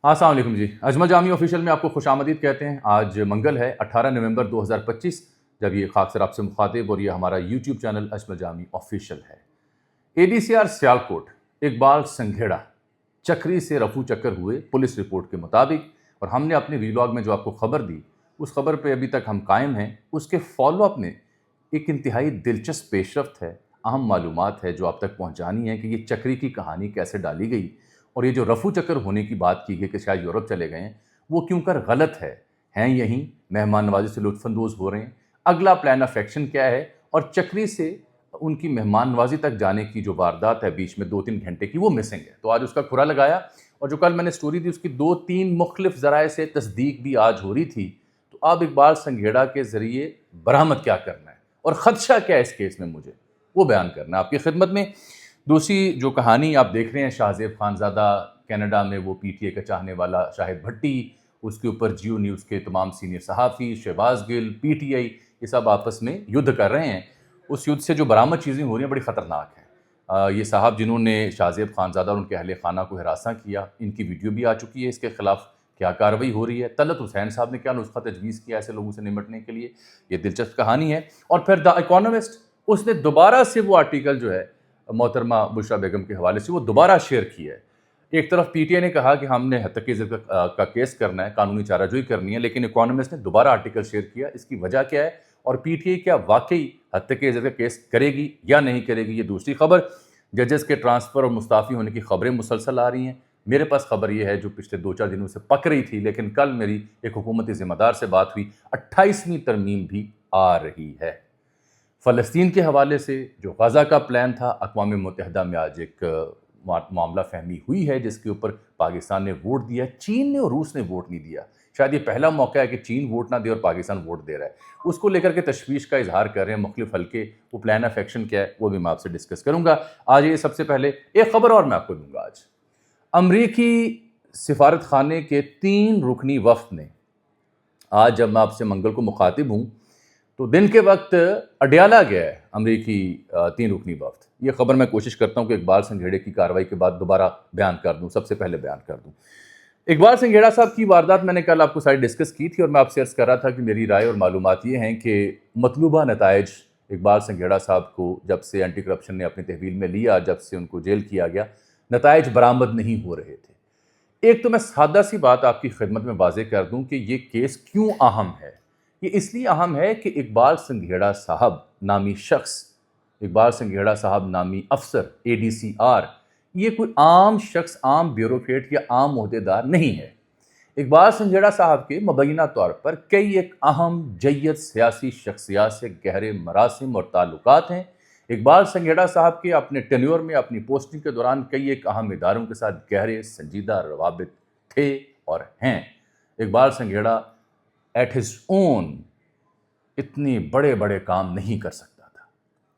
السلام علیکم جی، اجمل جامی آفیشیل میں آپ کو خوش آمدید کہتے ہیں۔ آج منگل ہے 18 نومبر 2025 جب یہ خاکسر آپ سے مخاطب اور یہ ہمارا یوٹیوب چینل اجمل جامی آفیشیل ہے۔ ADCR سیالکوٹ اقبال سنگھیڑا چکری سے رفو چکر ہوئے پولیس رپورٹ کے مطابق، اور ہم نے اپنے ویلاگ میں جو آپ کو خبر دی اس خبر پہ ابھی تک ہم قائم ہیں۔ اس کے فالو اپ میں ایک انتہائی دلچسپ پیش رفت ہے، اہم معلومات ہے جو آپ تک پہنچانی ہے کہ یہ چکری کی کہانی کیسے ڈالی گئی، اور یہ جو رفو چکر ہونے کی بات کی گئی کہ شاید یورپ چلے گئے ہیں، وہ کیوں کر غلط ہے، ہیں یہیں مہمان نوازی سے لطف اندوز ہو رہے ہیں، اگلا پلان آف ایکشن کیا ہے، اور چکری سے ان کی مہمان نوازی تک جانے کی جو واردات ہے بیچ میں 2-3 گھنٹے کی، وہ مسنگ ہے۔ تو آج اس کا کھرا لگایا، اور جو کل میں نے سٹوری دی اس کی 2-3 مختلف ذرائع سے تصدیق بھی آج ہو رہی تھی۔ تو اب اقبال سنگھیڑا کے ذریعے برآمد کیا کرنا ہے اور خدشہ کیا ہے اس کیس میں، مجھے وہ بیان کرنا ہے آپ کی خدمت میں۔ دوسری جو کہانی آپ دیکھ رہے ہیں، شاہ زیب خانزادہ کینیڈا میں وہ PTI کا چاہنے والا شاہد بھٹی، اس کے اوپر جیو نیوز کے تمام سینئر صحافی، شہباز گل، PTI، یہ سب آپس میں یدھ کر رہے ہیں۔ اس یدھ سے جو برآمد چیزیں ہو رہی ہیں بڑی خطرناک ہیں۔ یہ صاحب جنہوں نے شاہ زیب خانزادہ اور ان کے اہل خانہ کو ہراساں کیا، ان کی ویڈیو بھی آ چکی ہے، اس کے خلاف کیا کارروائی ہو رہی ہے، طلعت حسین صاحب نے کیا نسخہ تجویز کیا ایسے لوگوں سے نمٹنے کے لیے، یہ دلچسپ کہانی ہے۔ اور پھر دا اکانومسٹ، اس نے دوبارہ سے وہ آرٹیکل جو ہے محترمہ بشریٰ بیگم کے حوالے سے وہ دوبارہ شیئر کیا ہے۔ ایک طرف PTI نے کہا کہ ہم نے حتکی ذکر کا کیس کرنا ہے، قانونی چارہ جوئی کرنی ہے، لیکن اکانومسٹ نے دوبارہ آرٹیکل شیئر کیا، اس کی وجہ کیا ہے، اور PTI کیا واقعی حتکی ذکر کیس کرے گی یا نہیں کرے گی، یہ دوسری خبر۔ ججز کے ٹرانسفر اور مستعفی ہونے کی خبریں مسلسل آ رہی ہیں۔ میرے پاس خبر یہ ہے جو پچھلے 2-4 دنوں سے پک رہی تھی، لیکن کل میری ایک حکومتی ذمہ دار سے بات ہوئی، 28ویں ترمیم بھی آ رہی ہے۔ فلسطین کے حوالے سے جو غزہ کا پلان تھا، اقوام متحدہ میں آج ایک معاملہ فہمی ہوئی ہے جس کے اوپر پاکستان نے ووٹ دیا ہے، چین نے اور روس نے ووٹ نہیں دیا۔ شاید یہ پہلا موقع ہے کہ چین ووٹ نہ دے اور پاکستان ووٹ دے رہا ہے، اس کو لے کر کے تشویش کا اظہار کر رہے ہیں مختلف حلقے۔ وہ پلان آف ایکشن کیا ہے وہ بھی میں آپ سے ڈسکس کروں گا آج۔ یہ سب سے پہلے ایک خبر اور میں آپ کو دوں گا آج۔ امریکی سفارت خانے کے 3 رکنی وفد نے آج، جب میں آپ سے منگل کو مخاطب ہوں تو دن کے وقت اڈیالہ گیا ہے امریکی 3 رکنی وفد۔ یہ خبر میں کوشش کرتا ہوں کہ اقبال سنگھیڑے کی کارروائی کے بعد دوبارہ بیان کر دوں، سب سے پہلے بیان کر دوں۔ اقبال سنگھیڑا صاحب کی واردات میں نے کل آپ کو ساری ڈسکس کی تھی، اور میں آپ سے عرض کر رہا تھا کہ میری رائے اور معلومات یہ ہیں کہ مطلوبہ نتائج اقبال سنگھیڑا صاحب کو جب سے اینٹی کرپشن نے اپنی تحویل میں لیا، جب سے ان کو جیل کیا گیا، نتائج برآمد نہیں ہو رہے تھے۔ ایک تو میں سادہ سی بات آپ کی خدمت میں واضح کر دوں کہ یہ کیس کیوں اہم ہے۔ یہ اس لیے اہم ہے کہ اقبال سنگھیڑا صاحب نامی شخص، اقبال سنگھیڑا صاحب نامی افسر ADCR، یہ کوئی عام شخص، عام بیوروکریٹ یا عام عہدیدار نہیں ہے۔ اقبال سنگھیڑا صاحب کے مبینہ طور پر کئی ایک اہم جید سیاسی شخصیات سے گہرے مراسم اور تعلقات ہیں۔ اقبال سنگھیڑا صاحب کے اپنے ٹینیور میں، اپنی پوسٹنگ کے دوران کئی ایک اہم اداروں کے ساتھ گہرے سنجیدہ روابط تھے اور ہیں۔ اقبال سنگھیڑا ایٹ ہز اون اتنے بڑے بڑے کام نہیں کر سکتا تھا،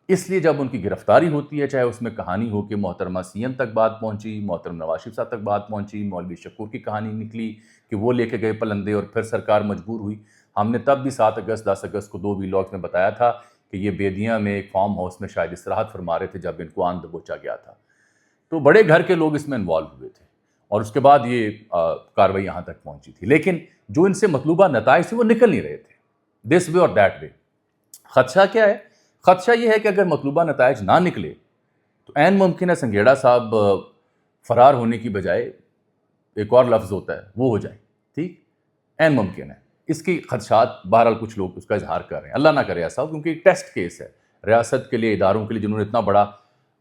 اس لیے جب ان کی گرفتاری ہوتی ہے، چاہے اس میں کہانی ہو کہ محترمہ CM تک بات پہنچی، محترم نواز شریف صاحب تک بات پہنچی، مولوی شکور کی کہانی نکلی کہ وہ لے کے گئے پلندے اور پھر سرکار مجبور ہوئی۔ ہم نے تب بھی 7 اگست 10 اگست کو 2 ویلاگز میں بتایا تھا کہ یہ بیدیاں میں ایک فارم ہاؤس میں شاید استراحت فرما رہے تھے جب ان کو آن دبوچا گیا تھا۔ تو بڑے گھر کے لوگ اس میں انوالو ہوئے تھے، اور اس کے بعد یہ کارروائی یہاں تک پہنچی تھی، لیکن جو ان سے مطلوبہ نتائج تھے وہ نکل نہیں رہے تھے، دس وے اور دیٹ وے۔ خدشہ کیا ہے؟ خدشہ یہ ہے کہ اگر مطلوبہ نتائج نہ نکلے تو عین ممکن ہے سنگھیڑا صاحب فرار ہونے کی بجائے ایک اور لفظ ہوتا ہے وہ ہو جائیں، ٹھیک، عین ممکن ہے۔ اس کی خدشات بہرحال کچھ لوگ اس کا اظہار کر رہے ہیں، اللہ نہ کرے ایسا، کیونکہ ایک ٹیسٹ کیس ہے ریاست کے لیے، اداروں کے لیے، جنہوں نے اتنا بڑا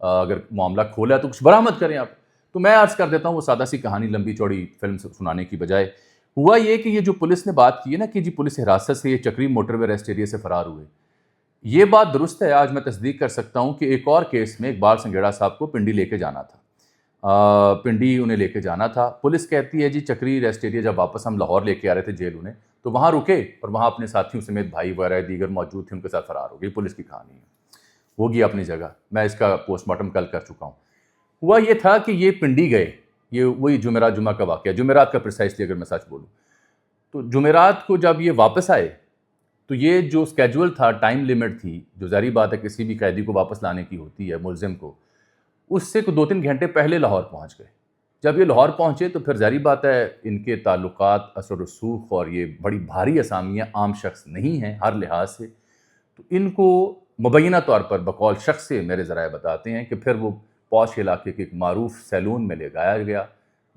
اگر معاملہ کھولا ہے تو کچھ برآمد کریں آپ۔ تو میں عرض کر دیتا ہوں وہ سادہ سی کہانی لمبی چوڑی فلم سنانے کی بجائے۔ ہوا یہ کہ یہ جو پولیس نے بات کی ہے نا کہ جی پولیس حراست سے یہ چکری موٹر وے ریسٹ ایریا سے فرار ہوئے، یہ بات درست ہے۔ آج میں تصدیق کر سکتا ہوں کہ ایک اور کیس میں اقبال سنگھیڑا صاحب کو پنڈی لے کے جانا تھا، پنڈی انہیں لے کے جانا تھا۔ پولیس کہتی ہے جی چکری ریسٹ ایریا جب واپس ہم لاہور لے کے آ رہے تھے جیل انہیں، تو وہاں رکے اور وہاں اپنے ساتھیوں سمیت بھائی وغیرہ دیگر موجود تھے، ان کے ساتھ فرار ہو گئی۔ پولیس کی کہانی ہے، ہوگی اپنی جگہ، میں اس کا پوسٹ مارٹم کل کر چکا ہوں۔ ہوا یہ تھا کہ یہ پنڈی گئے، یہ وہی جمعرات جمعہ کا واقعہ، جمعرات کا پریسائزلی اگر میں سچ بولوں تو جمعرات کو جب یہ واپس آئے تو یہ جو اسکیجول تھا، ٹائم لیمٹ تھی جو ظاہری بات ہے کسی بھی قیدی کو واپس لانے کی ہوتی ہے ملزم کو، اس سے 2-3 گھنٹے پہلے لاہور پہنچ گئے۔ جب یہ لاہور پہنچے تو پھر ظاہری بات ہے ان کے تعلقات اثر و رسوخ اور یہ بڑی بھاری اسامیاں عام شخص نہیں ہیں ہر لحاظ سے، تو ان کو مبینہ طور پر بقول شخص سے میرے ذرائع بتاتے ہیں کہ پھر وہ پوش علاقے کے ایک معروف سیلون میں لے گایا گیا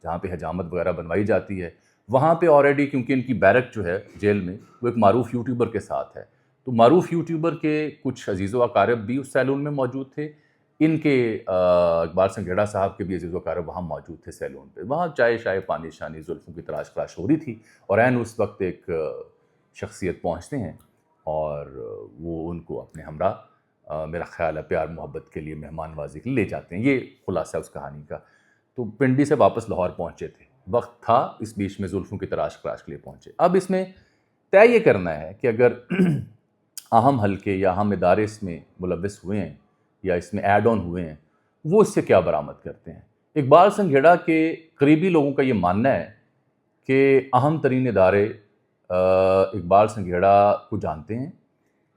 جہاں پہ حجامت وغیرہ بنوائی جاتی ہے. وہاں پہ آلریڈی کیونکہ ان کی بیرک جو ہے جیل میں وہ ایک معروف یوٹیوبر کے ساتھ ہے، تو معروف یوٹیوبر کے کچھ عزیز و اقارب بھی اس سیلون میں موجود تھے. ان کے اقبال سنگھیڑا صاحب کے بھی عزیز و اقارب وہاں موجود تھے سیلون پہ. وہاں چائے شائے پانی شانی زلفوں کی تلاش کراش ہو رہی تھی اور عین اس وقت ایک شخصیت پہنچتے ہیں اور وہ ان کو اپنے ہمراہ میرا خیال ہے پیار محبت کے لیے مہمان نوازی کے لیے لے جاتے ہیں. یہ خلاصہ اس کہانی کا. تو پنڈی سے واپس لاہور پہنچے تھے، وقت تھا اس بیچ میں زلفوں کی تلاش کراش کے لیے پہنچے. اب اس میں طے یہ کرنا ہے کہ اگر اہم حلقے یا اہم ادارے اس میں ملوث ہوئے ہیں یا اس میں ایڈ آن ہوئے ہیں وہ اس سے کیا برآمد کرتے ہیں. اقبال سنگھیڑا کے قریبی لوگوں کا یہ ماننا ہے کہ اہم ترین ادارے اقبال سنگھیڑا کو جانتے ہیں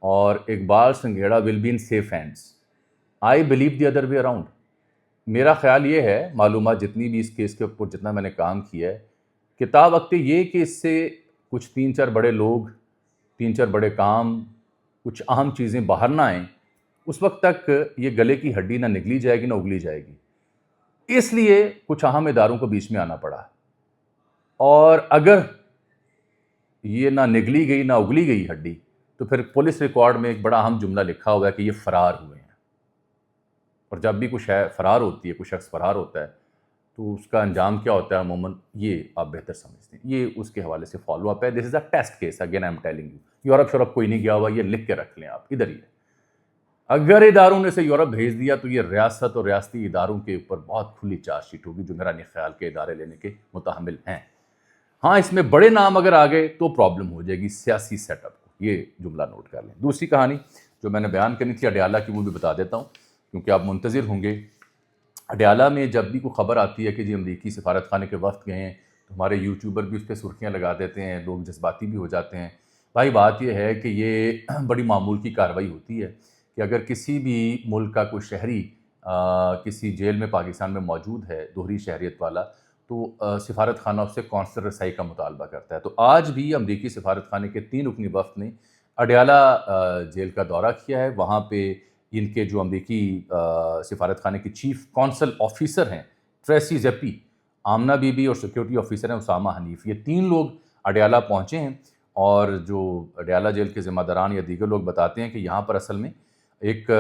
اور Iqbal Singhera will be in safe hands. I believe the other way around. میرا خیال یہ ہے، معلومات جتنی بھی اس کیس کے اوپر جتنا میں نے کام کیا ہے، کتاب وقت یہ کہ اس سے کچھ 3-4 بڑے لوگ، 3-4 بڑے کام، کچھ اہم چیزیں باہر نہ آئیں اس وقت تک یہ گلے کی ہڈی نہ نگلی جائے گی نہ اگلی جائے گی. اس لیے کچھ اہم اداروں کو بیچ میں آنا پڑا، اور اگر یہ نہ نگلی گئی نہ اگلی گئی ہڈی تو پھر پولیس ریکارڈ میں ایک بڑا اہم جملہ لکھا ہوا ہے کہ یہ فرار ہوئے ہیں. اور جب بھی کچھ فرار ہوتی ہے، کوئی شخص فرار ہوتا ہے تو اس کا انجام کیا ہوتا ہے عموماً یہ آپ بہتر سمجھتے ہیں. یہ اس کے حوالے سے فالو اپ ہے. This is a test case, again I am telling you. Europe شورپ کوئی نہیں گیا ہوا، یہ لکھ کے رکھ لیں آپ ادھر ہی ہے. اگر اداروں نے اسے یورپ بھیج دیا تو یہ ریاست اور ریاستی اداروں کے اوپر بہت کھلی چارج شیٹ ہوگی جو میرا نہیں خیال کے ادارے لینے کے متحمل ہیں. ہاں اس میں بڑے نام اگر آ گئے تو پرابلم ہو جائے گی سیاسی سیٹ اپ کو. یہ جملہ نوٹ کر لیں. دوسری کہانی جو میں نے بیان کرنی تھی اڈیالہ کی وہ بھی بتا دیتا ہوں کیونکہ آپ منتظر ہوں گے. اڈیالہ میں جب بھی کوئی خبر آتی ہے کہ جی امریکی سفارت خانے کے وفد گئے ہیں تو ہمارے یوٹیوبر بھی اس پہ سرخیاں لگا دیتے ہیں، لوگ جذباتی بھی ہو جاتے ہیں. بھائی بات یہ ہے کہ یہ بڑی معمول کی کارروائی ہوتی ہے کہ اگر کسی بھی ملک کا کوئی شہری کسی جیل میں پاکستان میں موجود ہے دوہری شہریت والا تو سفارت خانہ اس سے قونصل رسائی کا مطالبہ کرتا ہے. تو آج بھی امریکی سفارت خانے کے 3 رکنی وفد نے اڈیالہ جیل کا دورہ کیا ہے. وہاں پہ ان کے جو امریکی سفارت خانے کی چیف کونسل آفیسر ہیں ٹریسی زیپی، آمنہ بی بی اور سیکیورٹی آفیسر ہیں اسامہ حنیف، یہ 3 لوگ اڈیالہ پہنچے ہیں. اور جو اڈیالہ جیل کے ذمہ داران یا دیگر لوگ بتاتے ہیں کہ یہاں پر اصل میں ایک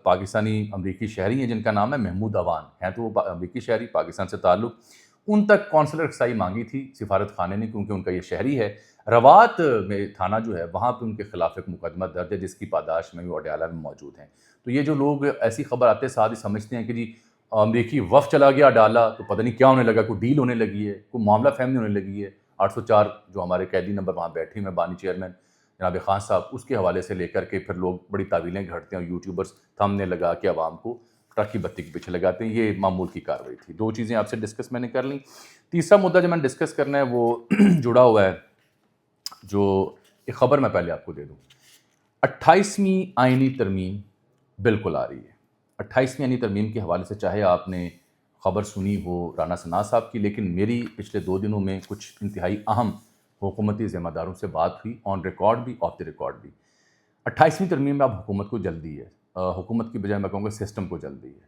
پاکستانی امریکی شہری ہیں جن کا نام ہے محمود اوان ہیں، تو وہ امریکی شہری پاکستان سے تعلق، ان تک قونصلر رسائی مانگی تھی سفارت خانے نے کیونکہ ان کا یہ شہری ہے. روات میں تھانہ جو ہے وہاں پہ ان کے خلاف ایک مقدمہ درج ہے جس کی پاداش میں وہ اڈیالہ میں موجود ہیں. تو یہ جو لوگ ایسی خبر آتے ساتھ ہی سمجھتے ہیں کہ جی امریکی وفد چلا گیا اڈیالہ تو پتہ نہیں کیا ہونے لگا، کوئی ڈیل ہونے لگی ہے، کوئی معاملہ فہمی ہونے لگی ہے. 804 جو ہمارے قیدی نمبر وہاں بیٹھے ہیں بانی چیئرمین جناب خان صاحب، اس کے حوالے سے لے کر کے پھر لوگ بڑی تعویلیں گھڑتے ہیں اور یوٹیوبرز تھمنے لگا کے عوام کو ٹرک کی بتی کے پیچھے لگاتے ہیں. یہ معمول کی کارروائی تھی. 2 چیزیں آپ سے ڈسکس میں نے کر لیں. تیسرا مدعا جو میں نے ڈسکس کرنا ہے وہ جڑا ہوا ہے، جو ایک خبر میں پہلے آپ کو دے دوں. 28ویں آئینی ترمیم بالکل آ رہی ہے. 28ویں آئینی ترمیم کے حوالے سے چاہے آپ نے خبر سنی ہو رانا ثنا صاحب کی، لیکن میری پچھلے 2 دنوں میں کچھ انتہائی اہم حکومتی ذمہ داروں سے بات ہوئی، آن ریکارڈ بھی آف دی ریکارڈ بھی. 28ویں ترمیم میں اب حکومت کو جلدی ہے، حکومت کی بجائے میں کہوں گا سسٹم کو جلدی ہے،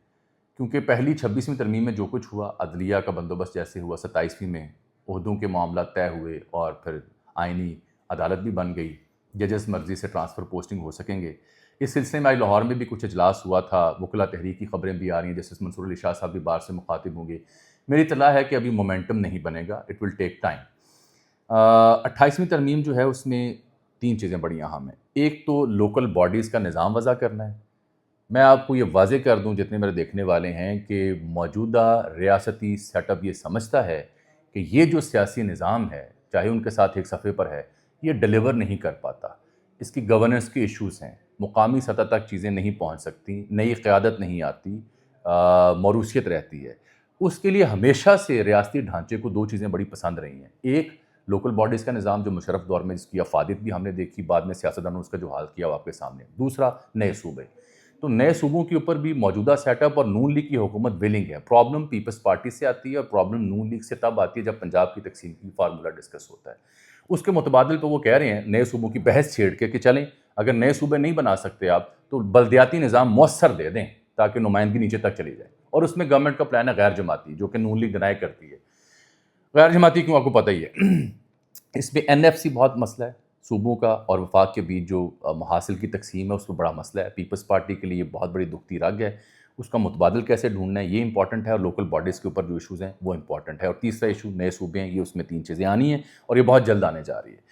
کیونکہ پہلی 26ویں ترمیم میں جو کچھ ہوا عدلیہ کا بندوبست جیسے ہوا، 27ویں میں عہدوں کے معاملات طے ہوئے اور پھر آئینی عدالت بھی بن گئی، ججز مرضی سے ٹرانسفر پوسٹنگ ہو سکیں گے. اس سلسلے میں آج لاہور میں بھی کچھ اجلاس ہوا تھا، وکلا تحریک کی خبریں بھی آ رہی ہیں، جسٹس منصور علی شاہ صاحب بھی بار سے مخاطب ہوں گے. میری اطلاع ہے کہ ابھی مومنٹم نہیں بنے گا، اٹ ول ٹیک ٹائم. 28ویں ترمیم جو ہے اس میں 3 چیزیں بڑی اہم ہیں. ایک تو لوکل باڈیز کا نظام وضع کرنا ہے. میں آپ کو یہ واضح کر دوں جتنے میرے دیکھنے والے ہیں کہ موجودہ ریاستی سیٹ اپ یہ سمجھتا ہے کہ یہ جو سیاسی نظام ہے چاہے ان کے ساتھ ایک صفحے پر ہے یہ ڈیلیور نہیں کر پاتا. اس کی گورننس کے ایشوز ہیں، مقامی سطح تک چیزیں نہیں پہنچ سکتی، نئی قیادت نہیں آتی، موروثیت رہتی ہے. اس کے لیے ہمیشہ سے ریاستی ڈھانچے کو 2 چیزیں بڑی پسند رہی ہیں. ایک لوکل باڈیز کا نظام جو مشرف دور میں جس کی افادیت بھی ہم نے دیکھی، بعد میں سیاستدانوں نے اس کا جو حال کیا وہ آپ کے سامنے. دوسرا نئے صوبے. تو نئے صوبوں کے اوپر بھی موجودہ سیٹ اپ اور نون لیگ کی حکومت ویلنگ ہے. پرابلم پیپلز پارٹی سے آتی ہے اور پرابلم نون لیگ سے تب آتی ہے جب پنجاب کی تقسیم کی فارمولہ ڈسکس ہوتا ہے. اس کے متبادل پہ وہ کہہ رہے ہیں نئے صوبوں کی بحث چھیڑ کے کہ چلیں اگر نئے صوبے نہیں بنا سکتے آپ تو بلدیاتی نظام مؤثر دے دیں تاکہ نمائندگی نیچے تک چلی جائے. اور اس میں گورنمنٹ کا پلان ہے غیر جماعتی, جو کہ نون لیگ ڈینائی کرتی ہے. غیر جماعتی کیوں, آپ کو پتہ ہی ہے. اس میں این ایف سی بہت مسئلہ ہے صوبوں کا, اور وفاق کے بیچ جو محاصل کی تقسیم ہے اس میں بڑا مسئلہ ہے. پیپلز پارٹی کے لیے یہ بہت بڑی دکھتی رگ ہے. اس کا متبادل کیسے ڈھونڈنا ہے یہ امپورٹنٹ ہے, اور لوکل باڈیز کے اوپر جو ایشوز ہیں وہ امپورٹنٹ ہے. اور تیسرا ایشو نئے صوبے ہیں, یہ اس میں 3 چیزیں آنی ہیں اور یہ بہت جلد آنے جا رہی ہے.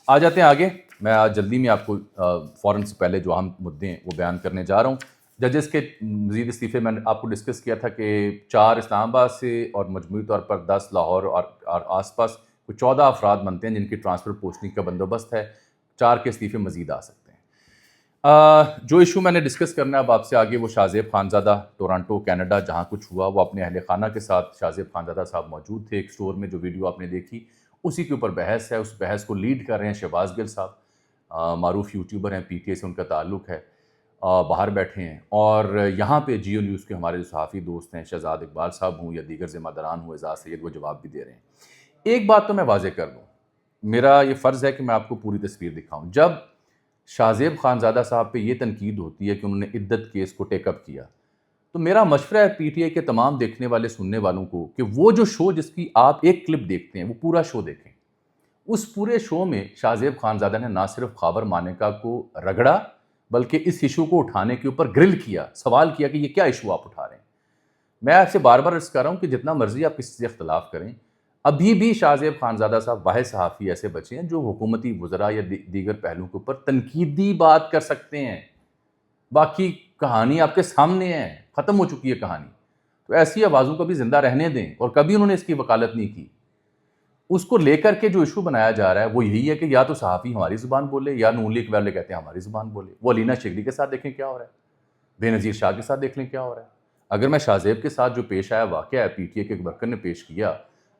آ جاتے ہیں آگے. میں آج جلدی میں آپ کو فوراً سے پہلے جو اہم مدعے ہیں وہ بیان کرنے جا رہا ہوں. ججز کے مزید استعفے میں نے آپ کو ڈسکس کیا تھا کہ 4 اسلام آباد سے اور مجموعی طور پر 10 لاہور اور آس پاس کوئی 14 افراد بنتے ہیں جن کی ٹرانسفر پوسٹنگ کا بندوبست ہے. 4 کے استعفے مزید آ سکتے ہیں. جو ایشو میں نے ڈسکس کرنا ہے اب آپ سے آگے وہ شاہ زیب خانزادہ ٹورانٹو کینیڈا جہاں کچھ ہوا, وہ اپنے اہل خانہ کے ساتھ شاہ زیب خانزادہ صاحب موجود تھے ایک سٹور میں. جو ویڈیو آپ نے دیکھی اسی کے اوپر بحث ہے. اس بحث کو لیڈ کر رہے ہیں شہباز گل صاحب, معروف یوٹیوبر ہیں, پی ٹی آئی سے ان کا تعلق ہے, باہر بیٹھے ہیں. اور یہاں پہ جیو نیوز کے ہمارے جو صحافی دوست ہیں شہزاد اقبال صاحب ہوں یا دیگر ذمہ داران ہوں, اعزاز سید, وہ جواب بھی دے رہے ہیں. ایک بات تو میں واضح کر دوں, میرا یہ فرض ہے کہ میں آپ کو پوری تصویر دکھاؤں. جب شاہ زیب خانزادہ صاحب پہ یہ تنقید ہوتی ہے کہ انہوں نے عدت کیس کو ٹیک اپ کیا, تو میرا مشورہ ہے پی ٹی آئی کے تمام دیکھنے والے سننے والوں کو کہ وہ جو شو جس کی آپ ایک کلپ دیکھتے ہیں وہ پورا شو دیکھیں. اس پورے شو میں شاہ زیب خانزادہ نے نہ صرف خاور مانیکا کو رگڑا بلکہ اس ایشو کو اٹھانے کے اوپر گرل کیا, سوال کیا کہ یہ کیا ایشو آپ اٹھا رہے ہیں. میں آپ سے بار بار عرض کر رہا ہوں کہ جتنا مرضی آپ کسی سے اختلاف کریں, ابھی بھی شاہ زیب خانزادہ صاحب واحد صحافی ایسے بچے ہیں جو حکومتی وزراء یا دیگر پہلوؤں کے اوپر تنقیدی بات کر سکتے ہیں. باقی کہانی آپ کے سامنے ہے, ختم ہو چکی ہے کہانی. تو ایسی آوازوں کو بھی زندہ رہنے دیں. اور کبھی انہوں نے اس کی وکالت نہیں کی. اس کو لے کر کے جو ایشو بنایا جا رہا ہے وہ یہی ہے کہ یا تو صحافی ہماری زبان بولے یا نون لیگ والے کہتے ہیں ہماری زبان بولے. وہ علینا شگری کے ساتھ دیکھیں کیا ہو رہا ہے, بے نظیر شاہ کے ساتھ دیکھ لیں کیا ہو رہا ہے. اگر میں شاہ زیب کے ساتھ جو پیش آیا واقعہ ہے پی ٹی اے کے ایک ورکر نے پیش کیا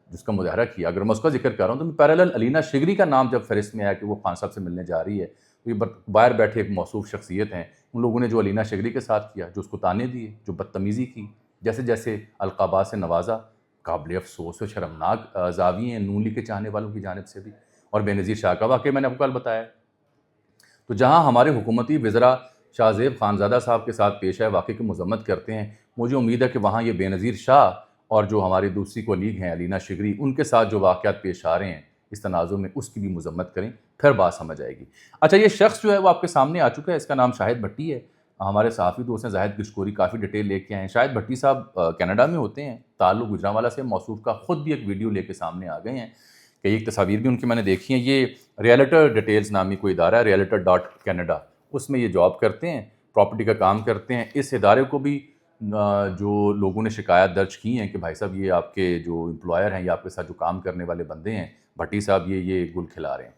جس کا مظاہرہ کیا, اگر میں اس کا ذکر کر رہا ہوں تو میں پیرالل علینا شگری کا نام جب فہرست میں آیا کہ وہ خان صاحب سے ملنے جا رہی ہے, تو یہ باہر بیٹھے ایک موصوف شخصیت ہیں, ان لوگوں نے جو علینا شگری کے ساتھ کیا, جو اس کو تانے دیے, جو بدتمیزی کی, جیسے جیسے القابات سے نوازا, قابل افسوس و شرمناک زاویے ہیں نون لیگ کے چاہنے والوں کی جانب سے بھی. اور بے نظیر شاہ کا واقعہ میں نے آپ کو کل بتایا. تو جہاں ہمارے حکومتی وزراء شاہ زیب خانزادہ صاحب کے ساتھ پیش آئے واقعے کی مذمت کرتے ہیں, مجھے امید ہے کہ وہاں یہ بے نظیر شاہ اور جو ہماری دوسری کولیگ ہیں علینا شگری, ان کے ساتھ جو واقعات پیش آ رہے ہیں اس تنازع میں, اس کی بھی مذمت کریں, پھر بات سمجھ آئے گی. اچھا, یہ شخص جو ہے وہ آپ کے سامنے آ چکا ہے, اس کا نام شاہد بھٹی ہے. ہمارے صحافی دوست ہیں زاہد کشکوری کافی ڈیٹیل لے کے آئے ہیں. شاہد بھٹی صاحب کینیڈا میں ہوتے ہیں, تعلق گجرانوالہ سے, موصوف کا خود بھی ایک ویڈیو لے کے سامنے آ گئے ہیں. کئی ایک تصاویر بھی ان کی میں نے دیکھی ہیں. یہ ریئلٹر ڈیٹیلز نامی کوئی ادارہ ہے, realtor.canada, اس میں یہ جاب کرتے ہیں, پراپرٹی کا کام کرتے ہیں. اس ادارے کو بھی جو لوگوں نے شکایات درج کی ہیں کہ بھائی صاحب یہ آپ کے جو امپلائر ہیں یا آپ کے ساتھ جو کام کرنے والے بندے ہیں بھٹی صاحب یہ گل کھلا رہے ہیں,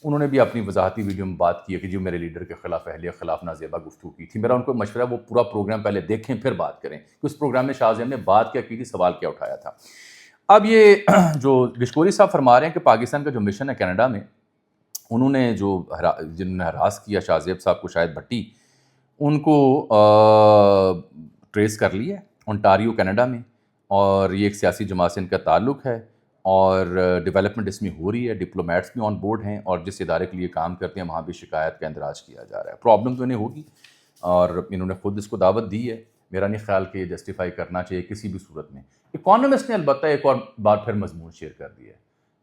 انہوں نے بھی اپنی وضاحتی ویڈیو میں بات کی ہے کہ جو میرے لیڈر کے خلاف اہلیہ خلاف نازیبہ گفتگو کی تھی. میرا ان کو مشورہ ہے وہ پورا پروگرام پہلے دیکھیں پھر بات کریں کہ اس پروگرام میں شاہ زیب نے بات کیا کی تھی, سوال کیا اٹھایا تھا. اب یہ جو گشکوری صاحب فرما رہے ہیں کہ پاکستان کا جو مشن ہے کینیڈا میں, انہوں نے جنہوں نے ہراس کیا شاہ زیب صاحب کو, شاہد بھٹی, ان کو ٹریس کر لیا ہے اونٹاریو کینیڈا میں, اور یہ ایک سیاسی جماعت سے ان کا تعلق ہے, اور ڈیولپمنٹ اس میں ہو رہی ہے, ڈپلومیٹس بھی آن بورڈ ہیں, اور جس ادارے کے لیے کام کرتے ہیں وہاں بھی شکایت کا اندراج کیا جا رہا ہے. پرابلم تو انہیں ہوگی اور انہوں نے خود اس کو دعوت دی ہے. میرا نہیں خیال کہ یہ جسٹیفائی کرنا چاہیے کسی بھی صورت میں. اکانومسٹ نے البتہ ایک اور بار پھر مضمون شیئر کر دیا ہے.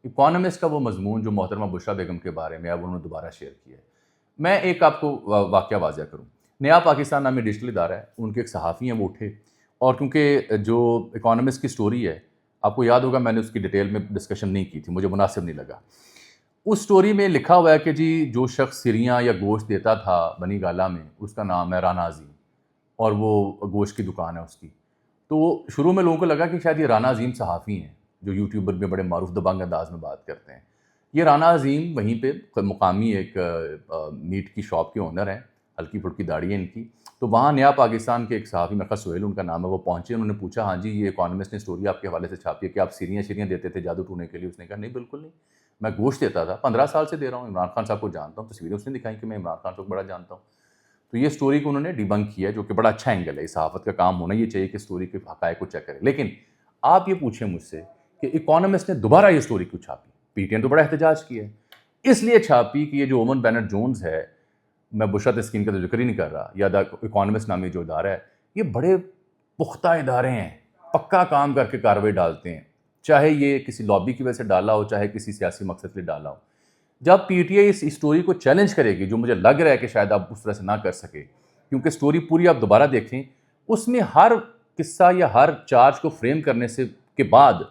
اکانومسٹ کا وہ مضمون جو محترمہ بشریٰ بیگم کے بارے میں اب انہوں نے دوبارہ شیئر کیا ہے. میں ایک آپ کو واقعہ واضح کروں. نیا پاکستان نامی ڈیجیٹل ادارہ ہے, ان کے ایک صحافی ہیں وہ اٹھے, اور کیونکہ جو اکانومسٹ کی سٹوری ہے آپ کو یاد ہوگا میں نے اس کی ڈیٹیل میں ڈسکشن نہیں کی تھی, مجھے مناسب نہیں لگا. اس سٹوری میں لکھا ہوا ہے کہ جی جو شخص سریاں یا گوشت دیتا تھا بنی گالہ میں اس کا نام ہے رانا عظیم, اور وہ گوشت کی دکان ہے اس کی. تو شروع میں لوگوں کو لگا کہ شاید یہ رانا عظیم صحافی ہیں جو یوٹیوبر میں بڑے معروف دبنگ انداز میں بات کرتے ہیں. یہ رانا عظیم وہیں پہ مقامی ایک میٹ کی شاپ کے اونر ہیں, ہلکی پھلکی داڑھی ہے ان کی. تو وہاں نیا پاکستان کے ایک صحافی میرا سہیل ان کا نام ہے, وہ پہنچے, انہوں نے پوچھا ہاں جی یہ اکانومسٹ نے اسٹوری آپ کے حوالے سے چھاپی ہے کہ آپ سیریاں دیتے تھے جادو ٹونے کے لیے. اس نے کہا نہیں بالکل نہیں, میں گوشت دیتا تھا, 15 سال سے دے رہا ہوں, عمران خان صاحب کو جانتا ہوں, تصویریں اس نے دکھائیں کہ میں عمران خان صاحب کو بڑا جانتا ہوں. تو یہ اسٹوری کو انہوں نے ڈیبنک کیا، جو کہ بڑا اچھا اینگل ہے. یہ صحافت کا کام ہونا یہ چاہیے کہ اسٹوری کے حقائق کو چیک کرے. لیکن آپ یہ پوچھیں مجھ سے کہ اکانومسٹ نے دوبارہ یہ اسٹوری کیوں چھاپی؟ پی ٹی این تو بڑا احتجاج کیا ہے. اس لیے چھاپی کہ یہ جو اوون بینٹ جونز ہے، میں بشرت اسکین کا تو ذکر ہی نہیں کر رہا، یا دا اکانومسٹ نامی جو ادارہ ہے، یہ بڑے پختہ ادارے ہیں، پکا کام کر کے کارروائی ڈالتے ہیں، چاہے یہ کسی لابی کی وجہ سے ڈالا ہو، چاہے کسی سیاسی مقصد کے لیے ڈالا ہو. جب پی ٹی آئی اس اسٹوری کو چیلنج کرے گی، جو مجھے لگ رہا ہے کہ شاید آپ اس طرح سے نہ کر سکے، کیونکہ اسٹوری پوری آپ دوبارہ دیکھیں، اس میں ہر قصہ یا ہر چارج کو فریم کرنے سے کے بعد،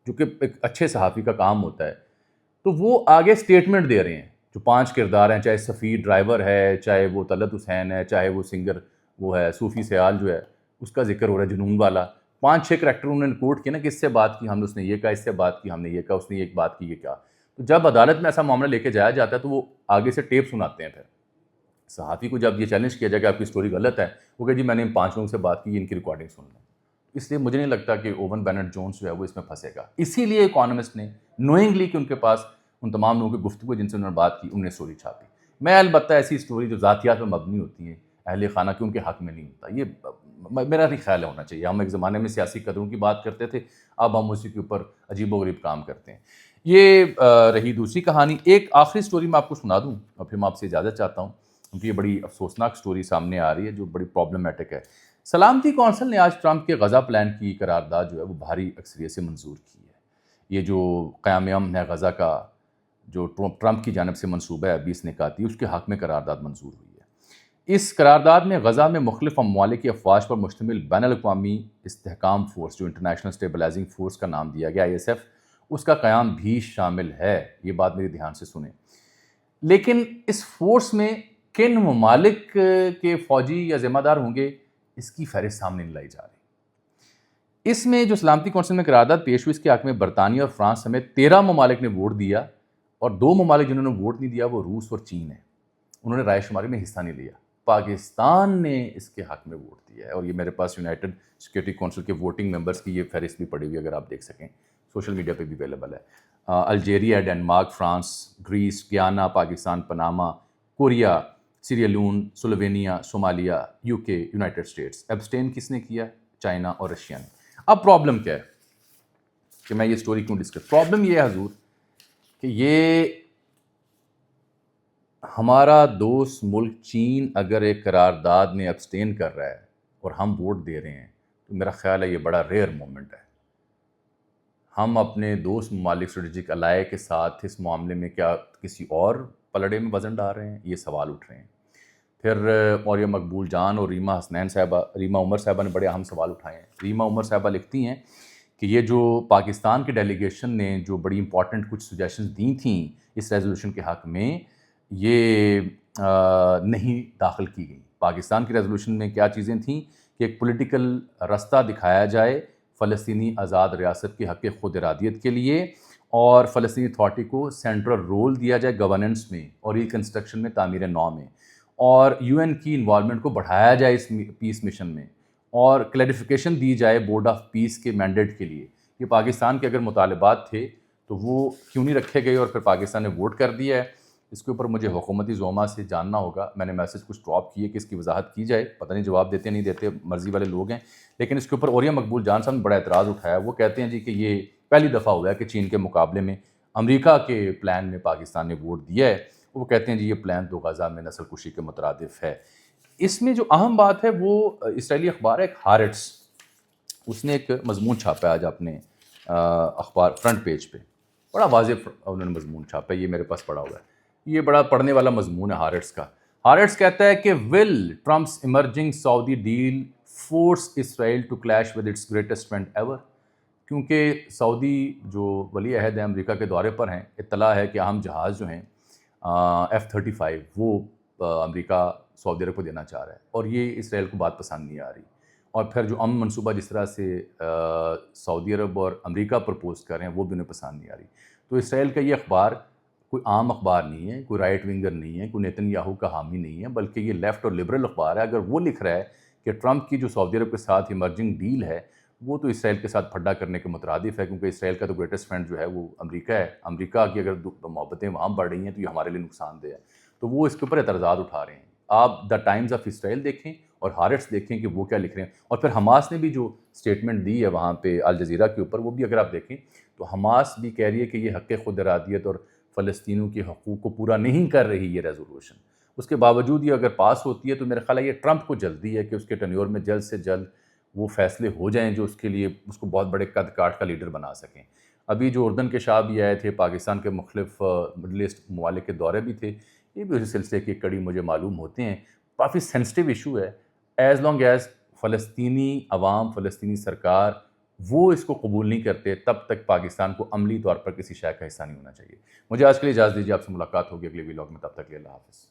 جو کہ ایک اچھے صحافی کا کام ہوتا ہے، تو وہ آگے سٹیٹمنٹ دے رہے ہیں. جو 5 کردار ہیں، چاہے سفیر ڈرائیور ہے، چاہے وہ طلعت حسین ہے، چاہے وہ سنگر وہ ہے صوفی سیال جو ہے، اس کا ذکر ہو رہا ہے، جنون والا. 5-6 کریکٹر انہوں نے کوٹ کیا نا کہ اس سے بات کی ہم نے، اس نے یہ کہا، اس سے بات کی ہم نے یہ کہا، اس نے ایک بات کی یہ کہا. تو جب عدالت میں ایسا معاملہ لے کے جایا جاتا ہے تو وہ آگے سے ٹیپ سناتے ہیں. پھر صحافی کو جب یہ چیلنج کیا جائے کہ آپ کی اسٹوری غلط ہے، وہ کہ جی میں نے ان 5 لوگوں سے بات کی، ان کی ریکارڈنگ سن لیں. اس لیے مجھے نہیں لگتا کہ اوون بینٹ جونز جو ہے وہ اس میں پھنسے گا. اسی لیے اکانومسٹ نے نوئنگلی کہ ان کے پاس ان تمام لوگوں کی گفتگو جن سے انہوں نے بات کی، انہوں نے اسٹوری چھاپی. میں البتہ ایسی اسٹوری جو ذاتیات پر مبنی ہوتی ہیں، اہل خانہ کے ان کے حق میں نہیں ہوتا. یہ میرا نہیں خیال ہے ہونا چاہیے. ہم ایک زمانے میں سیاسی قدروں کی بات کرتے تھے، اب ہم اسی کے اوپر عجیب و غریب کام کرتے ہیں. یہ رہی دوسری کہانی. ایک آخری اسٹوری میں آپ کو سنا دوں اور پھر میں آپ سے اجازت چاہتا ہوں، کیونکہ یہ بڑی افسوسناک اسٹوری سامنے آ رہی ہے جو بڑی پرابلمیٹک ہے. سلامتی کونسل نے آج ٹرمپ کے غزہ پلان کی قرارداد جو ہے وہ بھاری اکثریت سے منظور کی ہے. یہ جو قیام امن ہے غزہ کا، جو ٹرمپ کی جانب سے منصوبہ ہے 20 نکاتی، اس کے حق میں قرارداد منظور ہوئی ہے. اس قرارداد میں غزہ میں مختلف ممالک کی افواج پر مشتمل بین الاقوامی استحکام فورس، جو انٹرنیشنل اسٹیبلائزنگ فورس کا نام دیا گیا ISF، اس کا قیام بھی شامل ہے. یہ بات میرے دھیان سے سنیں. لیکن اس فورس میں کن ممالک کے فوجی یا ذمہ دار ہوں گے، اس کی فہرست سامنے نہیں لائی جا رہی. اس میں جو سلامتی کونسل میں قرارداد پیش ہوئی، اس کے حق میں برطانیہ اور فرانس سمیت 13 ممالک نے ووٹ دیا، اور 2 ممالک جنہوں نے ووٹ نہیں دیا وہ روس اور چین ہیں. انہوں نے رائے شماری میں حصہ نہیں لیا. پاکستان نے اس کے حق میں ووٹ دیا ہے، اور یہ میرے پاس یونائٹڈ سیکورٹی کونسل کے ووٹنگ ممبرز کی یہ فہرست بھی پڑی ہوئی، اگر آپ دیکھ سکیں سوشل میڈیا پہ بھی اویلیبل ہے. Algeria, Denmark, France, Greece, Guyana, Pakistan, Panama, Korea, Sierra, Leone, صومالیہ، UK، یونائٹڈ اسٹیٹس. ایبسٹین کس نے کیا؟ چائنا اور رشیا نے. اب پرابلم کیا ہے کہ میں یہ اسٹوری کیوں ڈسکس، پرابلم یہ ہے حضور کہ یہ ہمارا دوست ملک چین اگر ایک قرارداد میں ایبسٹین کر رہا ہے اور ہم ووٹ دے رہے ہیں، تو میرا خیال ہے یہ بڑا ریئر مومنٹ ہے. ہم اپنے دوست ممالک اسٹریٹجک الائے کے ساتھ اس معاملے میں کیا کسی اور پلڑے میں وزن ڈال رہے ہیں؟ یہ سوال اٹھ رہے ہیں. پھر موریہ مقبول جان اور ریما حسنین صاحبہ، ریما عمر صاحبہ نے بڑے اہم سوال اٹھائے ہیں. ریما عمر صاحبہ لکھتی ہیں کہ یہ جو پاکستان کے ڈیلیگیشن نے جو بڑی امپورٹنٹ کچھ سجیشنز دی تھیں اس ریزولوشن کے حق میں، یہ نہیں داخل کی گئی. پاکستان کی ریزولوشن میں کیا چیزیں تھیں کہ ایک پولیٹیکل رستہ دکھایا جائے فلسطینی آزاد ریاست کے حق خود ارادیت کے لیے، اور فلسطینی اتھارٹی کو سینٹرل رول دیا جائے گورننس میں اور ریکنسٹرکشن میں، تعمیر نو میں، اور UN کی انوالومنٹ کو بڑھایا جائے اس پیس مشن میں، اور کلیریفیکیشن دی جائے بورڈ آف پیس کے مینڈیٹ کے لیے. یہ پاکستان کے اگر مطالبات تھے تو وہ کیوں نہیں رکھے گئے اور پھر پاکستان نے ووٹ کر دیا ہے؟ اس کے اوپر مجھے حکومتی زعما سے جاننا ہوگا. میں نے میسج کچھ ڈراپ کیے کہ اس کی وضاحت کی جائے، پتہ نہیں جواب دیتے نہیں دیتے، مرضی والے لوگ ہیں. لیکن اس کے اوپر اوریہ مقبول جان صاحب نے بڑا اعتراض اٹھایا. وہ کہتے ہیں جی کہ یہ پہلی دفعہ ہوا ہے کہ چین کے مقابلے میں امریکہ کے پلان میں پاکستان نے ووٹ دیا ہے. وہ کہتے ہیں جی یہ پلان تو غزہ میں نسل کشی کے مترادف ہے. اس میں جو اہم بات ہے وہ اسرائیلی اخبار ہے ایک ہارٹس، اس نے ایک مضمون چھاپا ہے آج اپنے اخبار فرنٹ پیج پہ. بڑا واضح انہوں نے مضمون چھاپا ہے، یہ میرے پاس پڑا ہوا ہے. یہ بڑا پڑھنے والا مضمون ہے ہارٹس کا. ہارٹس کہتا ہے کہ will Trump's emerging Saudi deal force Israel to clash with its greatest friend ever. کیونکہ سعودی جو ولی عہد ہیں امریکہ کے دورے پر ہیں، اطلاع ہے کہ اہم جہاز جو ہیں F-35 وہ امریکہ سعودی عرب کو دینا چاہ رہا ہے، اور یہ اسرائیل کو بات پسند نہیں آ رہی. اور پھر جو امن منصوبہ جس طرح سے سعودی عرب اور امریکہ پرپوز کر رہے ہیں وہ بھی انہیں پسند نہیں آ رہی. تو اسرائیل کا یہ اخبار کوئی عام اخبار نہیں ہے، کوئی رائٹ ونگر نہیں ہے، کوئی نیتن یاہو کا حامی نہیں ہے، بلکہ یہ لیفٹ اور لبرل اخبار ہے. اگر وہ لکھ رہا ہے کہ ٹرمپ کی جو سعودی عرب کے ساتھ ایمرجنگ ڈیل ہے وہ تو اسرائیل کے ساتھ پھڈا کرنے کے مترادف ہے، کیونکہ اسرائیل کا تو گریٹسٹ فرینڈ جو ہے وہ امریکہ ہے. امریکہ کی اگر محبتیں وہاں بڑھ رہی ہیں تو یہ ہمارے لیے نقصان دہ ہے. تو وہ اس کے اوپر اعتراضات اٹھا رہے ہیں. آپ دا ٹائمز آف اسرائیل دیکھیں اور ہارٹس دیکھیں کہ وہ کیا لکھ رہے ہیں، اور پھر حماس نے بھی جو اسٹیٹمنٹ دی ہے وہاں پہ الجزیرہ کے اوپر، وہ بھی اگر آپ دیکھیں تو حماس بھی کہہ رہی ہے کہ یہ حق خود ارادیت اور فلسطینیوں کے حقوق کو پورا نہیں کر رہی یہ ریزولوشن. اس کے باوجود یہ اگر پاس ہوتی ہے تو میرا خیال ہے یہ ٹرمپ کو جلدی ہے کہ اس کے ٹینیور میں جلد سے جلد وہ فیصلے ہو جائیں جو اس کے لیے اس کو بہت بڑے قد کاٹ کا لیڈر بنا سکیں. ابھی جو اردن کے شاہ بھی آئے تھے، پاکستان کے مختلف مڈل ایسٹ ممالک کے دورے بھی تھے، یہ بھی اسی سلسلے کی کڑی مجھے معلوم ہوتے ہیں. کافی سینسٹیو ایشو ہے. ایز لانگ ایز فلسطینی عوام، فلسطینی سرکار وہ اس کو قبول نہیں کرتے، تب تک پاکستان کو عملی طور پر کسی شے کا حصہ نہیں ہونا چاہیے. مجھے آج کے لیے اجازت دیجیے، آپ سے ملاقات ہوگی اگلے ولاگ میں. تب تک کے لیے اللہ حافظ.